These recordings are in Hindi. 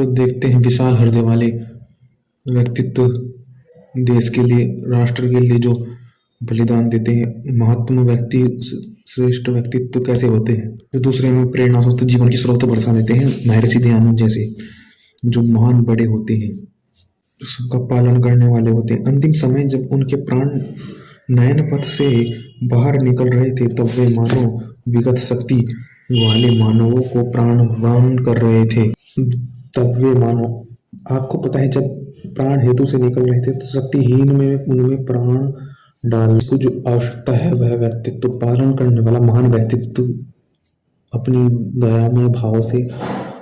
तो देखते हैं विशाल हृदय वाले व्यक्तित्व, देश के लिए, राष्ट्र के लिए जो बलिदान देते हैं, महात्मा व्यक्ति, श्रेष्ठ व्यक्तित्व कैसे होते हैं, जो दूसरे में प्रेरणा स्रोत, जीवन की स्रोत बरसा देते हैं। महर्षि दयानंद जैसे जो महान बड़े होते हैं, जो सबका पालन करने वाले होते हैं। अंतिम समय जब उनके प्राण नयन पथ से बाहर निकल रहे थे, तब वे मानो विगत शक्ति वाले मानवों को प्राणवान कर रहे थे। तब वे मानो, आपको पता है, जब प्राण हेतु से निकल रहे थे तो शक्तिहीन में उनमें प्राण डाल को जो आवश्यकता है वह व्यक्तित्व पालन करने वाला महान व्यक्तित्व अपनी दयामय भाव से,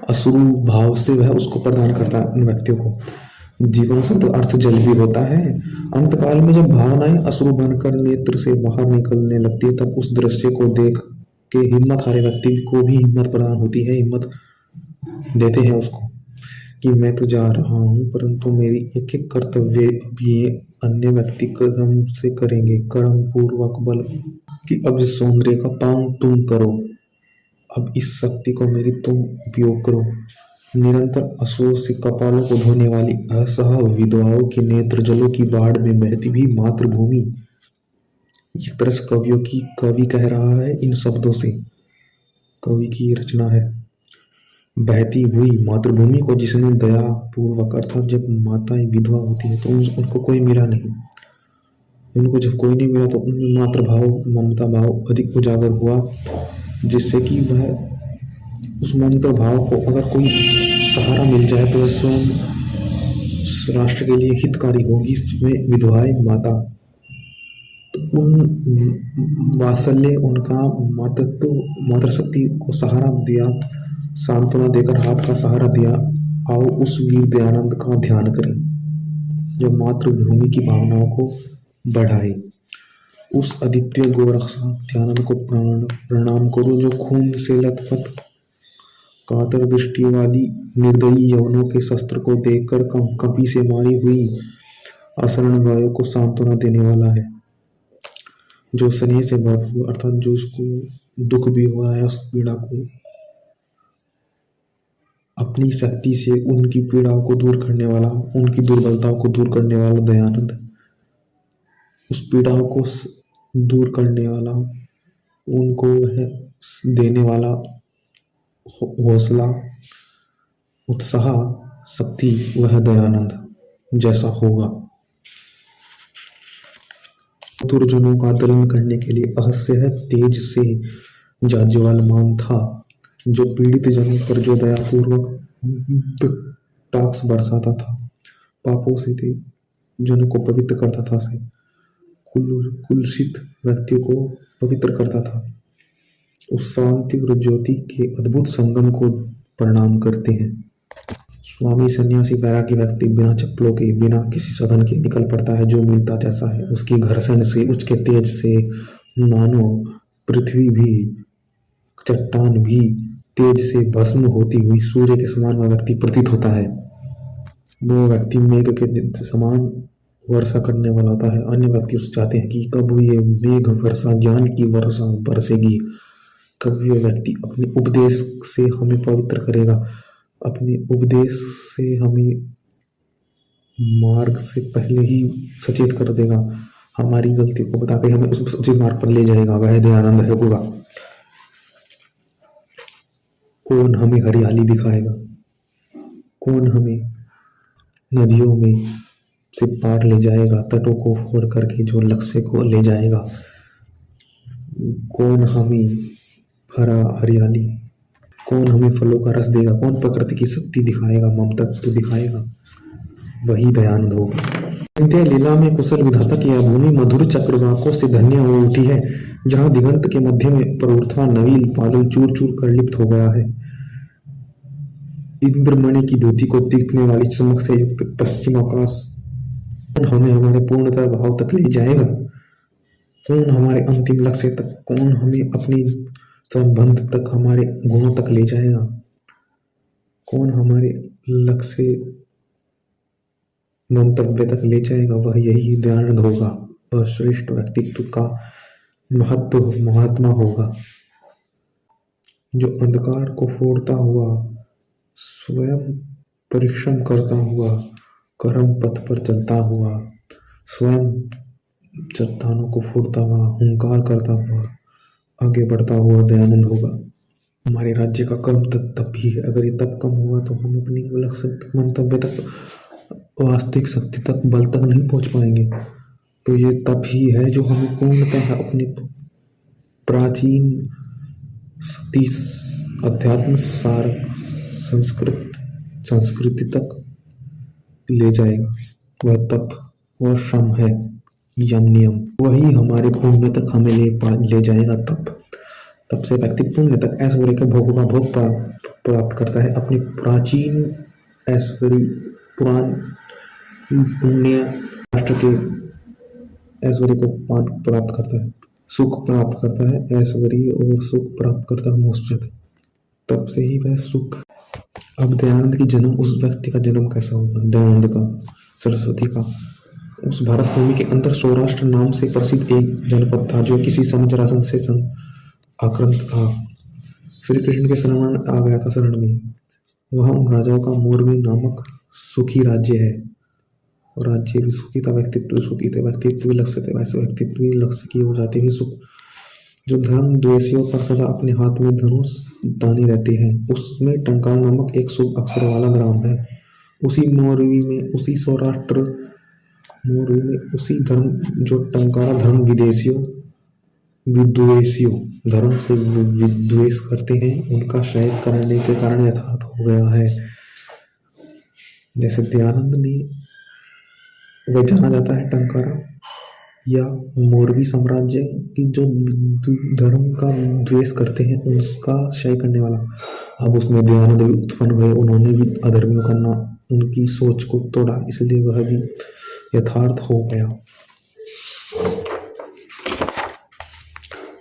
अश्रु भाव से वह उसको प्रदान करता है उन व्यक्तियों को। जीवन शब्द अर्थ जल भी होता है। अंतकाल में जब भावनाएं अश्रु बनकर नेत्र से बाहर निकलने लगती है, तब उस दृश्य को देख के हिम्मत हारे व्यक्ति को भी हिम्मत प्रदान होती है। हिम्मत देते हैं उसको कि मैं तो जा रहा हूँ, परंतु मेरी एक एक कर्तव्य अब ये अन्य व्यक्ति कर्म से करेंगे। कर्म पूर्वक बल कि अब इस सौंदर्य का पान तुम करो, अब इस शक्ति को मेरी तुम उपयोग करो। निरंतर अश्रु से कपालों को धोने वाली असह विधवाओं के नेत्र जलों की बाढ़ में बहती भी मातृभूमि। एक तरह से कवि कह रहा है इन शब्दों से, कवि की रचना है। बहती हुई मातृभूमि को जिसने दया पूर्वक, अर्थात जब माताएं विधवा होती है तो उनको कोई मिला नहीं, उनको जब कोई नहीं मिला तो उनमें मातृभाव, ममता भाव अधिक उजागर हुआ, जिससे कि वह उस ममता भाव को अगर कोई सहारा मिल जाए तो स्वयं राष्ट्र के लिए हितकारी होगी। इसमें विधवाएं माता, तो उन वात्सल्य, उनका मातृत्व, मातृशक्ति को सहारा दिया, सांत्वना देकर हाथ का सहारा दिया। आओ उस वीर दयानंद का ध्यान करें जो मातृभूमि की भावनाओं को बढ़ाए। उस अद्वितीय गोरक्षा दयानंद को प्रणाम करो जो खून से लथपथ कातर दृष्टि वाली निर्दयी यवनों के शस्त्र को देखकर कंपी से मारी हुई अशरण गायों को सांत्वना देने वाला है। जो स्नेह से भरपूर, अर्थात जो उसको दुख भी हो रहा है उस पीड़ा को अपनी शक्ति से उनकी पीड़ाओं को दूर करने वाला, उनकी दुर्बलताओं को दूर करने वाला दयानंद, उस पीड़ाओं को दूर करने वाला, उनको देने वाला हौसला, उत्साह, शक्ति, वह दयानंद जैसा होगा। दुर्जनों का दलन करने के लिए असह्य तेज से जाज्वल्यमान था, जो पीड़ित जनों पर जो दयापूर्वक टाक्स बरसाता था, पापों से जनों को पवित्र करता था, से कुलसित व्यक्तियों को पवित्र करता था। उस शांति और ज्योति के अद्भुत संगम को प्रणाम करते हैं। स्वामी सन्यासी वैरागी व्यक्ति बिना चप्पलों के, बिना किसी साधन के निकल पड़ता है। जो मिलता जैसा है उसकी घर्षण से, उसके तेज से मानो पृथ्वी भी, चट्टान भी तेज से भस्म होती हुई सूर्य के समान वह व्यक्ति प्रतीत होता है। वो व्यक्ति मेघ के समान वर्षा करने वाला होता है। अन्य व्यक्ति चाहते हैं कि कब ये मेघ वर्षा, ज्ञान की वर्षा बरसेगी, कब ये व्यक्ति अपने उपदेश से हमें पवित्र करेगा, अपने उपदेश से हमें मार्ग से पहले ही सचेत कर देगा, हमारी गलती को बता के हमें उस उचित मार्ग पर ले जाएगा। वह दयानंद है होगा। कौन हमें हरियाली दिखाएगा, कौन हमें नदियों में से पार ले जाएगा, तटों को फोड़ करके जो लक्ष्य को ले जाएगा, कौन हमें हरियाली, कौन हमें फलों का रस देगा, कौन प्रकृति की शक्ति दिखाएगा, ममतत्व दिखाएगा, वही दयानंद होगा। अंत्य लीला में कुशल विधाता की यह भूमि मधुर चक्रवाकों से धन्य हो उठी है, जहाँ दिगंत के मध्य में प्रउठा नवील बादल चूर चूर कर लिप्त हो गया है। इंद्रमणि की धोती को दिखने वाली चमक से युक्त पश्चिम आकाश कौन हमें हमारे पूर्णता भाव तक ले जाएगा, कौन हमारे अंतिम लक्ष्य तक, कौन हमें अपनी संबंध तक, हमारे गुणों तक ले जाएगा, कौन हमारे लक्ष्य मंतव्य तक ले जाएगा, वह यही दयानंद होगा। वह श्रेष्ठ व्यक्तित्व का महात्मा होगा जो अंधकार को फोड़ता हुआ स्वयं परिश्रम करता हुआ, कर्म पथ पर चलता हुआ, स्वयं चट्टानों को फोड़ता हुआ, हुंकार करता हुआ, आगे बढ़ता हुआ दयानंद होगा। हमारे राज्य का कर्म तब ही है। अगर ये तब कम हुआ तो हम अपनी लक्ष्य तक, मंतव्य तक, वास्तविक शक्ति तक, बल तक नहीं पहुंच पाएंगे। तो ये तब ही है जो हमें पूर्णतः अपने प्राचीन शक्ति, अध्यात्म, सार, संस्कृति तक ले जाएगा। वह तप, वह श्रम है, यम नियम, वही हमारे पुण्य तक हमें ले जाएगा। तब से व्यक्ति पुण्य तक, ऐश्वर्य के भोगों का भोग प्राप्त करता है। अपनी प्राचीन ऐश्वर्य, पुराण पुण्य राष्ट्र के ऐश्वर्य को प्राप्त करता है, सुख प्राप्त करता है, ऐश्वर्य और सुख प्राप्त करता है मोक्षत। तब से ही वह सुख। अब दयानंद की जन्म, उस व्यक्ति का जन्म कैसा होगा? दयानंद का, सरस्वती का, उस भारत भूमि के अंदर सौराष्ट्र नाम से प्रसिद्ध एक जनपद था जो किसी समय जरासंध से आक्रांत था। श्री कृष्ण के शरण आ गया था, शरण में। वहाँ उन राजाओं का मोरवी नामक सुखी राज्य है। और राज्य भी सुखी था, व्यक्तित्व सुखी थे, व्यक्तित्व भी लक्ष्य थे, वैसे व्यक्तित्व भी लक्ष्य की ओर जाते ही सुख। जो धर्म द्वेषियों पर सदा अपने हाथ में धनुष ताने रहते हैं, उसमें टंकार नामक एक शुभ अक्षर वाला ग्राम है। उसी मोरवी में, उसी सौराष्ट्र मोरवी में, उसी धर्म, जो टंकारा धर्म विद्वेषियों धर्म से विद्वेष करते हैं, उनका शयन करने के कारण यथार्थ हो गया है। जैसे दयानंद ने, वह जाना जाता है टंकारा या मोरवी साम्राज्य की जो धर्म का द्वेष करते हैं, उसका क्षय करने वाला। अब उसमें दयानंद भी उत्पन्न हुए, उन्होंने भी अधर्मियों का उनकी सोच को तोड़ा, इसलिए वह भी यथार्थ हो गया।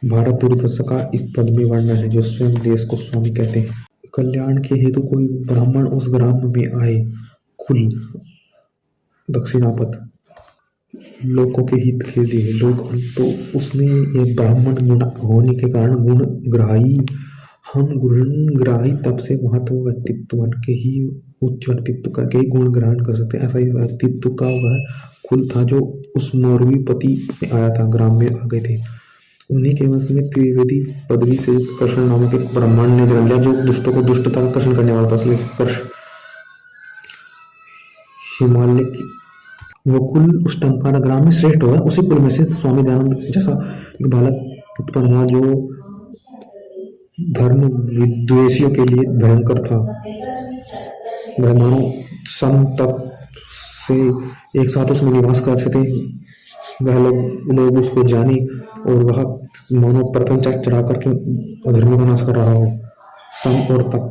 भारत दुर्दशा का इस पद में वर्णन है, जो स्वयं देश को स्वामी कहते हैं। कल्याण के हेतु कोई ब्राह्मण उस ग्राम में आए, कुल दक्षिणापद, लोगों के हित के लिए लोग, तो उसमें एक ब्राह्मण गुण होने के कारण गुणग्राही, हम गुणग्राही तब से महत्व व्यक्तित्व बन के ही, उच्च व्यक्तित्व करके ही गुण ग्रहण कर सकते हैं। ऐसा ही व्यक्तित्व का वह कुल था जो उस मौरवी पति में आया था, ग्राम में आ गए थे। उन्हीं के वंश में त्रिवेदी पदवी से युक्त कृष्ण नामक एक ब्राह्मण ने जन्म लिया, जो दुष्टों को दुष्टता का कर्षण करने वाला था। इसलिए कृष्ण हिमालय की वो कुल उस टंकारा ग्राम में श्रेष्ठ हुआ। उसी कुल में से स्वामी दयानंद जैसा एक बालक उत्पन्न हुआ, जो धर्म विद्वेषियों के लिए भयंकर था। वह मानो सम तप से एक साथ उसमें निवास करते थे। वह लोग उसको जाने, और वह मानो प्रथम चढ़ा करके अधर्मी का नाश कर रहा हो। सम और तप,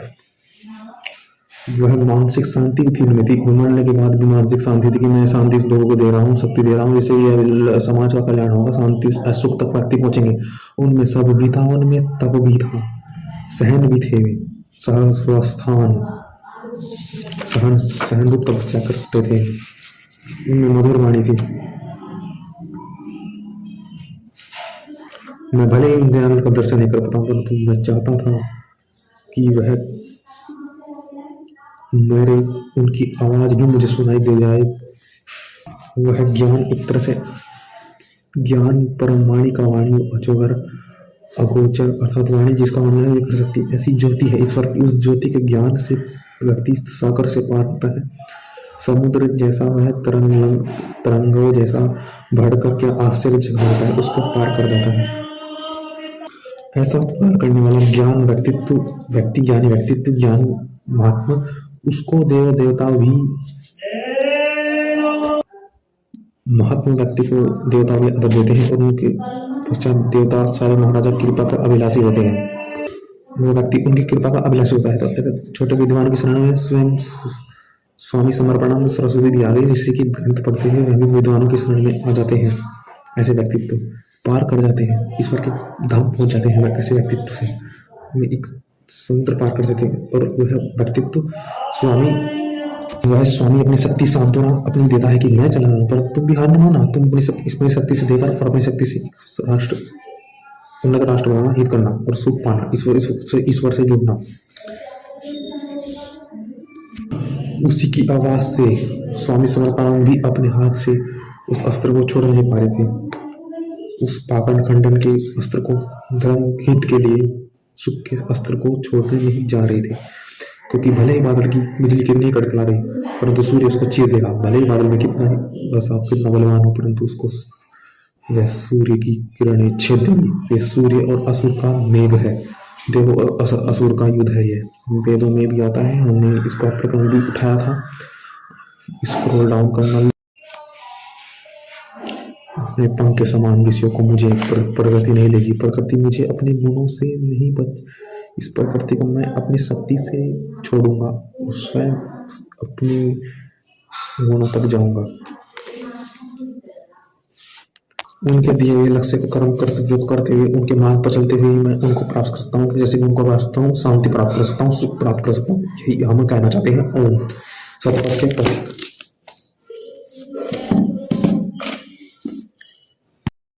वह मानसिक शांति भी थी उनमें थी। मरने के बाद भी मानसिक शांति थी कि मैं शांति से लोगों को दे रहा हूँ, शक्ति दे रहा हूँ, जिससे यह समाज का कल्याण होगा, शांति सुख तक व्यक्ति पहुंचेंगे। उनमें सब भी था, उनमें तप भी था, सहन भी थे। वे सहस्वस्थान सहन रूप तपस्या करते थे। उनमें मधुर वाणी थी। मैं भले ही दयानंद का दर्शन नहीं कर पाता हूँ, परंतु मैं चाहता था कि वह उनकी आवाज भी मुझे सुनाई दे जाए। वह ज्ञान एक तरह से ज्ञान परम वाणी का वाणी, अजोगर अगोचर अर्थात वाणी जिसका वर्णन नहीं कर सकती, ऐसी ज्योति है ईश्वर की। उस ज्योति के ज्ञान से व्यक्ति सागर से पार होता है। समुद्र जैसा वह तरंगों जैसा बढ़ करके आश्चर्य जगाता है, उसको पार कर जाता है। ऐसा पार करने वाला ज्ञान व्यक्तित्व, व्यक्ति ज्ञानी व्यक्तित्व, ज्ञान महात्मा, उसको देव देवता भी, महात्मा व्यक्ति को देवता भी आदर देते हैं, और उनके पश्चात देवता सारे महाराजा कृपा का अभिलाषी होते हैं। वो व्यक्ति उनकी कृपा का अभिलाषी होता है। तो छोटे विद्वान की शरण में स्वयं स्वामी समर्पणानंद सरस्वती भी आ गए, जिससे कि ग्रंथ पढ़ते हुए वह भी विद्वानों की शरण में आ जाते हैं। ऐसे व्यक्तित्व पार कर जाते हैं, ईश्वर के धाम पहुंच जाते हैं। ऐसे व्यक्तित्व से वे एक समुद्र पार कर जाते हैं। और वह व्यक्तित्व स्वामी अपनी शक्ति सांत्वना अपनी देता है कि मैं चला जाऊँ, पर तुम भी हार न माना, तुम अपनी शक्ति से देकर और अपनी शक्ति से राष्ट्र, उन्नत राष्ट्र बनाना, हित करना और सुख पाना, ईश्वर से जुड़ना। उसी की आवाज से स्वामी समर्पणानंद भी अपने हाथ से उस अस्त्र को छोड़ नहीं पा रहे थे। उस पाखंड खंडन के अस्त्र को, धर्म हित के लिए सुख के अस्त्र को छोड़ने नहीं जा रहे थे, क्योंकि भले ही बादल की बिजली कितनी कड़कला रही, परंतु सूर्य उसको चीर देगा। भले ही बादल में कितना ही बस आप कितना बलवान हो, परंतु उसको वह सूर्य की किरणें छेद देंगी। ये सूर्य और असुर का मेघ है, देव और असुर का युद्ध है। ये वेदों में भी आता है, हमने इसका प्रकरण भी उठाया था। स्क्रॉल डाउन करना। अपने पंख के समान विषयों को मुझे प्रकृति नहीं लेगी। प्रकृति मुझे अपने गुणों से नहीं इस प्रकृति को मैं अपनी शक्ति से छोड़ूंगा और स्वयं अपनी गुणों तक जाऊंगा। उनके दिए हुए लक्ष्य को कर्म कर्तव्य को करते हुए, उनके मार्ग पर चलते हुए मैं उनको प्राप्त कर सकता हूँ। जैसे उनको प्राप्त हूँ, शांति प्राप्त कर सकता हूँ, सुख प्राप्त कर सकता हूँ। यही हम कहना चाहते हैं। ओम सतपथ के प्रतीक।